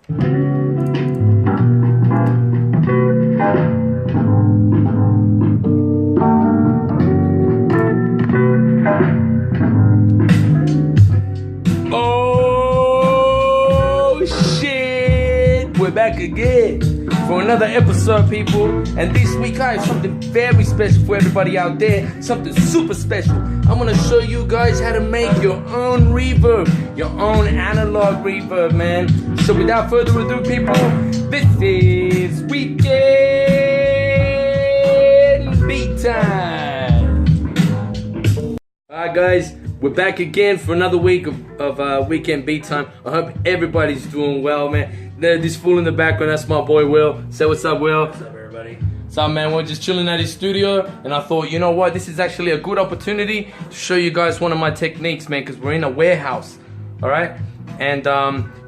Oh shit! We're back again for another episode, people. And this week I have something very special for everybody out there. Something super special. I'm gonna show you guys how to make your own reverb, your own analog reverb, man. So without further ado, people, this is Weekend Beat Time. Alright guys, we're back again for another week of Weekend Beat Time. I hope everybody's doing well, man. This fool in the background, that's my boy Will. Say what's up, Will. What's up, everybody? What's up, man? We're just chilling at his studio, and I thought, you know what, this is actually a good opportunity to show you guys one of my techniques, man, because we're in a warehouse, all right? And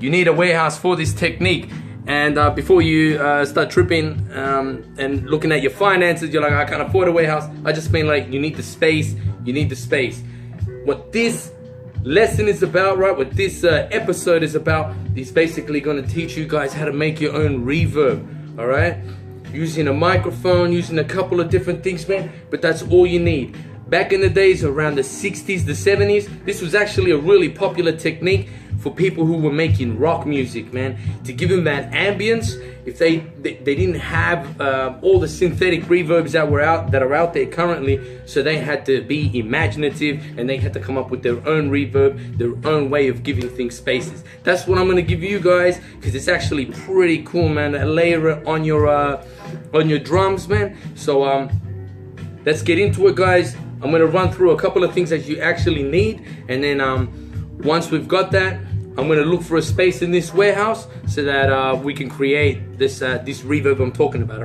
you need a warehouse for this technique. And before you start tripping and looking at your finances, you're like, I can't afford a warehouse. I just mean, like, you need the space. You need the space. What this lesson is about, right, what this episode is about, is basically going to teach you guys how to make your own reverb, all right? Using a microphone, using a couple of different things, man, but that's all you need. Back in the days, around the 60s, the 70s, this was actually a really popular technique for people who were making rock music, man, to give them that ambience. If they didn't have all the synthetic reverbs that are out there currently, so they had to be imaginative and they had to come up with their own reverb, their own way of giving things spaces. That's what I'm gonna give you guys, because it's actually pretty cool, man. Layer it on your drums, man. So let's get into it, guys. I'm gonna run through a couple of things that you actually need, and then once we've got that, I'm gonna look for a space in this warehouse so that we can create this this reverb I'm talking about.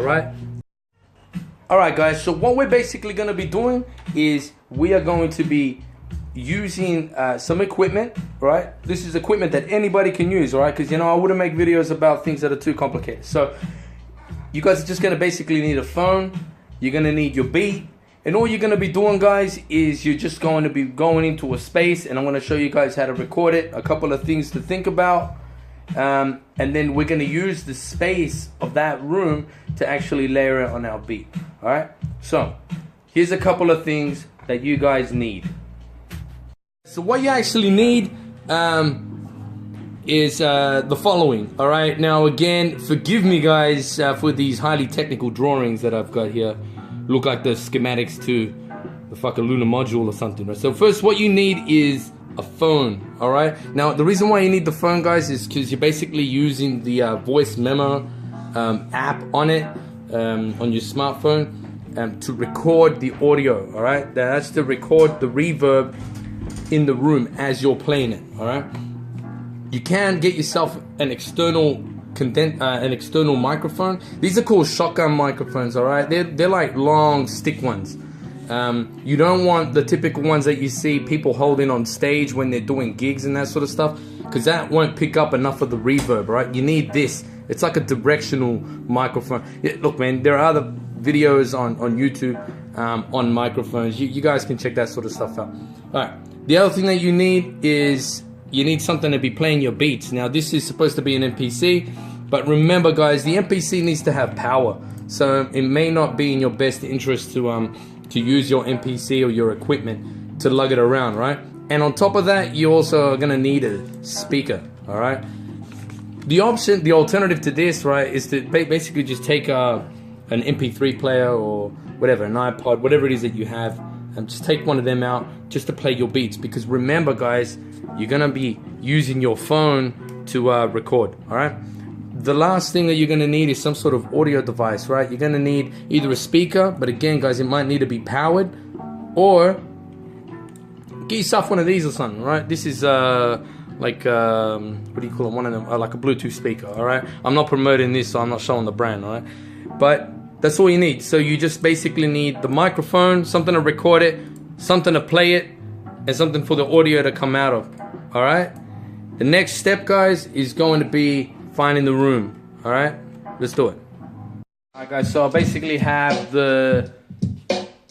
All right, guys. So what we're basically gonna be doing is we are going to be using some equipment. Right? This is equipment that anybody can use. All right? Because, you know, I wouldn't make videos about things that are too complicated. So you guys are just gonna basically need a phone. You're gonna need your beat. And all you're going to be doing, guys, is you're just going to be going into a space, and I'm going to show you guys how to record it, a couple of things to think about, and then we're going to use the space of that room to actually layer it on our beat. All right? So here's a couple of things that you guys need. So what you actually need is the following. All right? Now, again, forgive me, guys, for these highly technical drawings that I've got here. Look like the schematics to the fucking lunar module or something, right? So first, what you need is a phone, all right? Now, the reason why you need the phone, guys, is because you're basically using the voice memo app on it, on your smartphone, to record the audio, all right? That's to record the reverb in the room as you're playing it, all right? You can get yourself an external microphone. These are called shotgun microphones, all right? They're like long stick ones. You don't want the typical ones that you see people holding on stage when they're doing gigs and that sort of stuff, because that won't pick up enough of the reverb, right? You need this. It's like a directional microphone. Yeah, look, man, there are other videos on YouTube on microphones. You guys can check that sort of stuff out. All right. The other thing that you need is you need something to be playing your beats. Now, this is supposed to be an MPC, but remember, guys, the MPC needs to have power. So it may not be in your best interest to use your MPC or your equipment to lug it around, right? And on top of that, you also are gonna need a speaker, all right? The alternative to this, right, is to basically just take an MP3 player or whatever, an iPod, whatever it is that you have, and just take one of them out just to play your beats. Because remember, guys, you're gonna be using your phone to record, all right? The last thing that you're gonna need is some sort of audio device, right? You're gonna need either a speaker, but again, guys, it might need to be powered, or get yourself one of these or something, right? This is like what do you call it? One of them, like a Bluetooth speaker, all right? I'm not promoting this, so I'm not showing the brand, all right? But that's all you need. So you just basically need the microphone, something to record it, something to play it, and something for the audio to come out of, all right? The next step, guys, is going to be finding the room, all right? Let's do it. All right, guys, so I basically have the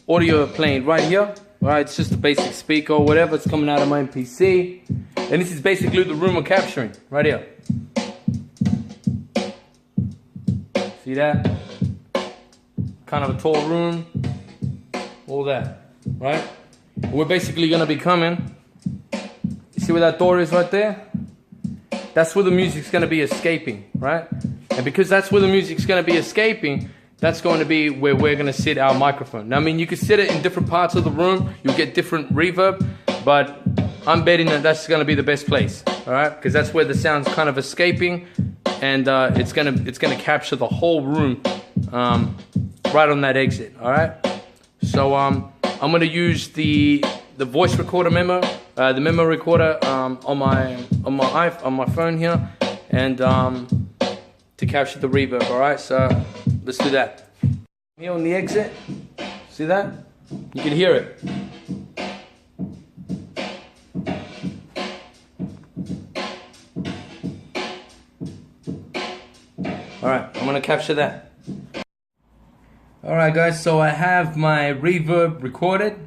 audio playing right here, all right? It's just a basic speaker or whatever. It's coming out of my MPC. And this is basically the room we're capturing, right here. See that? Kind of a tall room. All that, right? We're basically gonna be coming. You see where that door is right there? That's where the music's gonna be escaping, right? And because that's where the music's gonna be escaping, that's going to be where we're gonna sit our microphone. Now, I mean, you can sit it in different parts of the room. You'll get different reverb, but I'm betting that that's gonna be the best place, all right? Because that's where the sound's kind of escaping, and it's gonna capture the whole room right on that exit, all right? So I'm gonna use the voice recorder memo, the memo recorder on my phone here, and to capture the reverb. All right, so let's do that. Here on the exit, see that? You can hear it. All right, I'm gonna capture that. Alright guys, so I have my reverb recorded.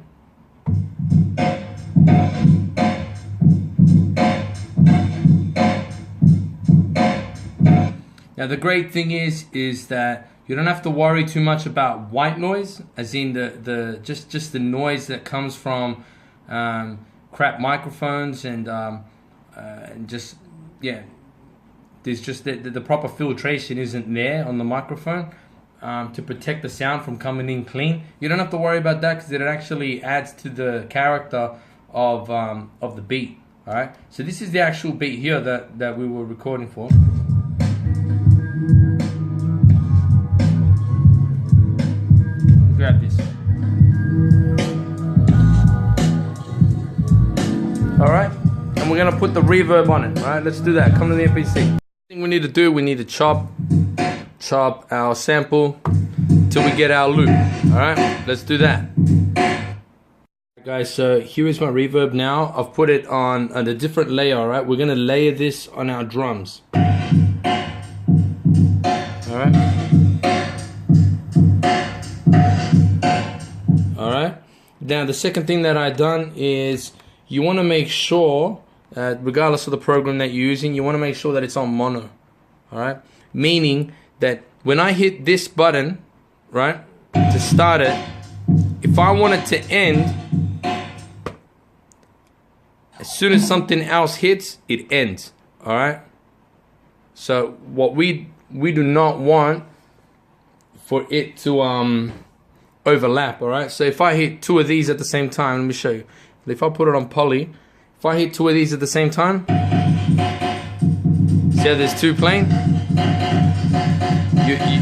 Now the great thing is that you don't have to worry too much about white noise, as in just the noise that comes from crap microphones and just, yeah, there's just the proper filtration isn't there on the microphone. To protect the sound from coming in clean. You don't have to worry about that because it actually adds to the character of the beat. All right. So this is the actual beat here that we were recording for. Grab this. All right. And we're gonna put the reverb on it. All right. Let's do that. Come to the MPC. The thing we need to do, we need to chop our sample till we get our loop. All right, let's do that. Guys, so here is my reverb now. I've put it on a different layer. All right, we're gonna layer this on our drums. All right. All right. Now the second thing that I've done is you want to make sure, regardless of the program that you're using, you want to make sure that it's on mono. All right, meaning that when I hit this button, right, to start it, if I want it to end, as soon as something else hits, it ends, all right? So what we do not want for it to overlap, all right? So if I hit two of these at the same time, let me show you. If I put it on poly, if I hit two of these at the same time, see how there's two playing?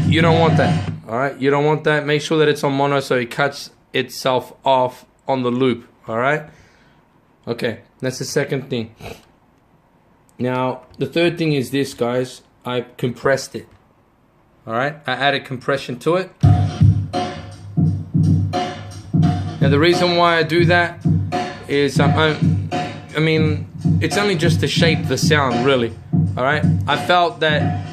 You don't want that, all right? You don't want that. Make sure that it's on mono so it cuts itself off on the loop, all right? Okay, that's the second thing. Now, the third thing is this, guys. I compressed it, all right? I added compression to it. Now, the reason why I do that is, I mean, it's only just to shape the sound, really, all right? I felt that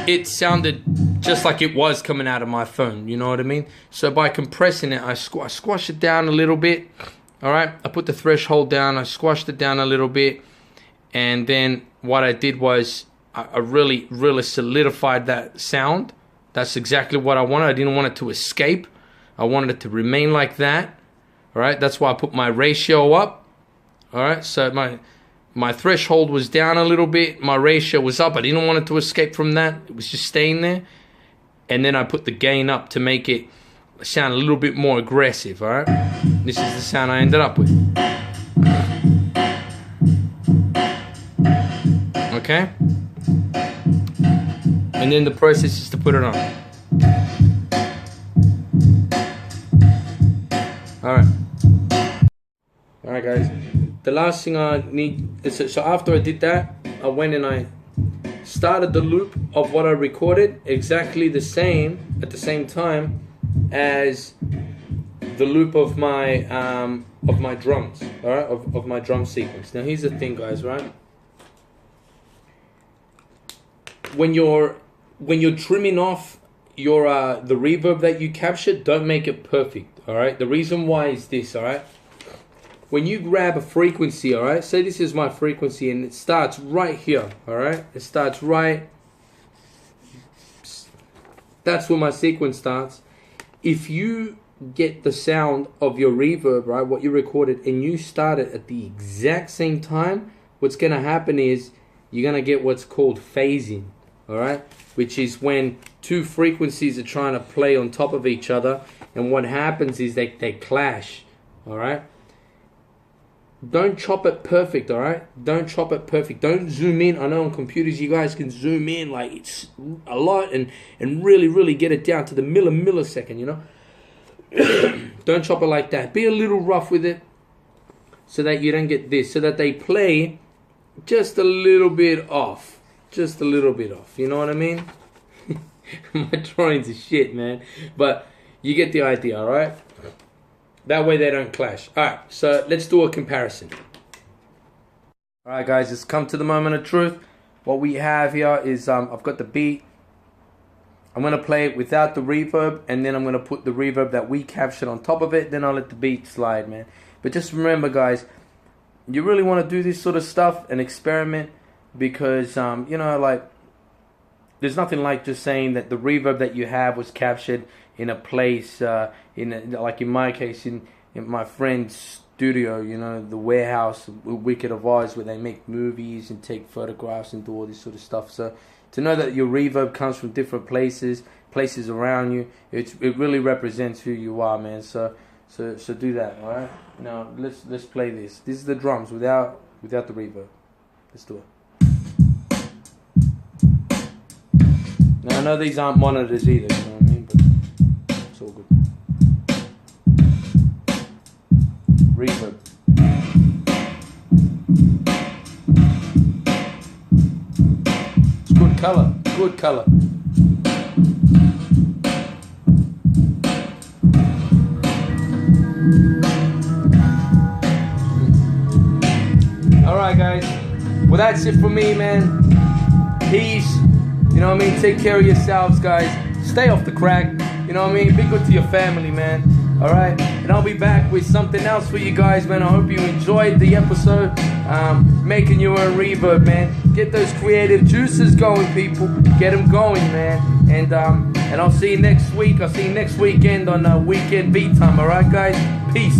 it sounded just like it was coming out of my phone, you know what I mean? So by compressing it, I squash it down a little bit, all right? I put the threshold down, I squashed it down a little bit, and then what I did was I really solidified that sound. That's exactly what I wanted. I didn't want it to escape. I wanted it to remain like that, all right? That's why I put my ratio up, all right? So my threshold was down a little bit, my ratio was up. I didn't want it to escape from that. It was just staying there. And then I put the gain up to make it sound a little bit more aggressive, all right? This is the sound I ended up with. Okay? And then the process is to put it on. Alright. Alright guys. The last thing I need is, so after I did that, I went and I started the loop of what I recorded exactly the same at the same time as the loop of my drums, all right, of my drum sequence. Now here's the thing, guys, right? When you're trimming off your the reverb that you captured, don't make it perfect, all right? The reason why is this, all right? When you grab a frequency, all right, say this is my frequency and it starts right here, all right? It starts right, That's where my sequence starts. If you get the sound of your reverb, right, what you recorded, and you start it at the exact same time, what's going to happen is you're going to get what's called phasing, all right, which is when two frequencies are trying to play on top of each other, and what happens is they clash, all right. Don't chop it perfect, all right? Don't chop it perfect. Don't zoom in. I know on computers you guys can zoom in like it's a lot and really get it down to the millisecond, you know? Don't chop it like that. Be a little rough with it so that you don't get this, so that they play just a little bit off. Just a little bit off, you know what I mean? My drawings are shit, man. But you get the idea, all right? That way they don't clash. Alright, so let's do a comparison. Alright guys, it's come to the moment of truth. What we have here is, I've got the beat. I'm going to play it without the reverb, and then I'm going to put the reverb that we captured on top of it, then I'll let the beat slide, man. But just remember guys, you really want to do this sort of stuff and experiment, because, you know, like, there's nothing like just saying that the reverb that you have was captured in a place, like in my case, in my friend's studio, you know, the warehouse, Wicked of Oz, where they make movies and take photographs and do all this sort of stuff. So to know that your reverb comes from different places around you, it really represents who you are, man. So do that, all right? Now let's play this. This is the drums without the reverb. Let's do it. Now I know these aren't monitors either, you know what I mean, but it's all good. Reverb. It's good color, good color. Alright guys, well that's it for me, man. Peace. You know what I mean? Take care of yourselves, guys. Stay off the crack. You know what I mean? Be good to your family, man. Alright? And I'll be back with something else for you guys, man. I hope you enjoyed the episode. Making your own reverb, man. Get those creative juices going, people. Get them going, man. And I'll see you next week. I'll see you next weekend on Weekend Beat Time. Alright, guys? Peace.